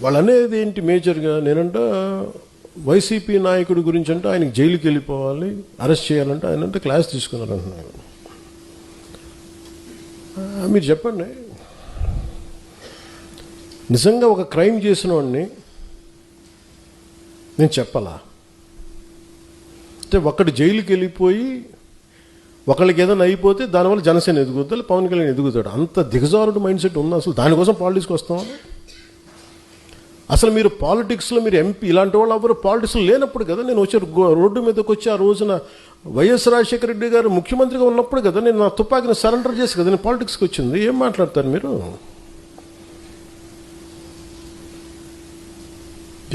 వాళ్ళు అనేది ఏంటి మేజర్గా, నేనంట వైసీపీ నాయకుడి గురించి అంటే ఆయనకి జైలుకి వెళ్ళిపోవాలి, అరెస్ట్ చేయాలంటే ఆయన అంటే క్లాస్ తీసుకున్నారు అంటున్నారు. మీరు చెప్పండి, నిజంగా ఒక క్రైమ్ చేసిన వాడిని నేను చెప్పాలా? అంటే ఒకటి జైలుకి వెళ్ళిపోయి ఒకళ్ళకి ఏదైనా అయిపోతే దానివల్ల జనసేన ఎదుగుతాడు, పవన్ కళ్యాణ్ ఎదుగుతాడు. అంత దిగజారుడు మైండ్ సెట్ ఉంది. అసలు దానికోసం పాలిటిక్స్కి వస్తాం. అసలు మీరు పాలిటిక్స్లో మీరు ఎంపీ ఇలాంటి వాళ్ళు ఎవరు పాలిటిక్స్లో లేనప్పుడు కదా నేను వచ్చి రోడ్డు మీదకి వచ్చి ఆ రోజున వైఎస్ రాజశేఖర రెడ్డి గారు ముఖ్యమంత్రిగా ఉన్నప్పుడు కదా నేను నా తుపాకీని సరెండర్ చేసి కదా నేను పాలిటిక్స్కి వచ్చింది. ఏం మాట్లాడతారు మీరు?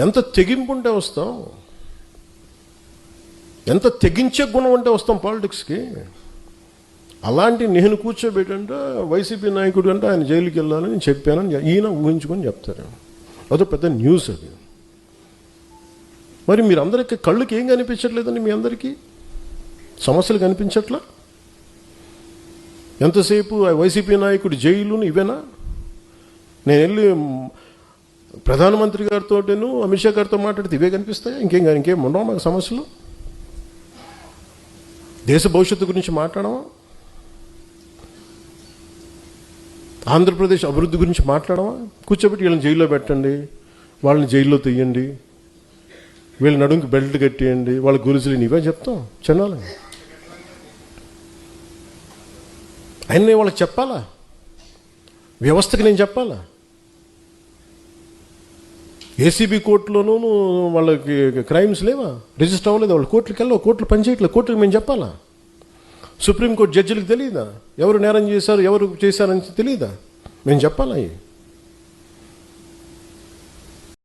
ఎంత తెగింపు ఉంటే వస్తాం, ఎంత తెగించే గుణం ఉంటే వస్తాం పాలిటిక్స్కి. అలాంటి నేను కూర్చోబెట్టంటే వైసీపీ నాయకుడు అంటే ఆయన జైలుకి వెళ్ళాలని చెప్పానని ఈయన ఊహించుకొని చెప్తారు. అదో పెద్ద న్యూస్ అది. మరి మీరు అందరికీ కళ్ళుకి ఏం కనిపించట్లేదండి? మీ అందరికీ సమస్యలు కనిపించట్లా? ఎంతసేపు వైసీపీ నాయకుడు జైలును ఇవేనా? నేను వెళ్ళి ప్రధానమంత్రి గారితో అమిత్ షా గారితో మాట్లాడితే ఇవే కనిపిస్తాయా? ఇంకేం ఉండవు మాకు సమస్యలు? దేశ భవిష్యత్తు గురించి మాట్లాడమా? ఆంధ్రప్రదేశ్ అభివృద్ధి గురించి మాట్లాడమా? కూర్చోబెట్టి వీళ్ళని జైల్లో పెట్టండి, వాళ్ళని జైల్లో తీయండి, వీళ్ళ నడుంకి బెల్ట్ కట్టేయండి, వాళ్ళ గురుజులు ఇవే చెప్తాం చెన్నాలి. ఆయన వాళ్ళకి చెప్పాలా? వ్యవస్థకి నేను చెప్పాలా? ఏసీబీ కోర్టులోనూ వాళ్ళకి క్రైమ్స్ లేవా? రిజిస్టర్ అవ్వలేదు, వాళ్ళు కోర్టుకి వెళ్ళవు, కోర్టులు పనిచేయట్లేదు, కోర్టుకి మేము చెప్పాలా? సుప్రీంకోర్టు జడ్జిలకు తెలియదా ఎవరు నేరం చేశారు, ఎవరు చేశారని తెలియదా? మేము చెప్పాలా?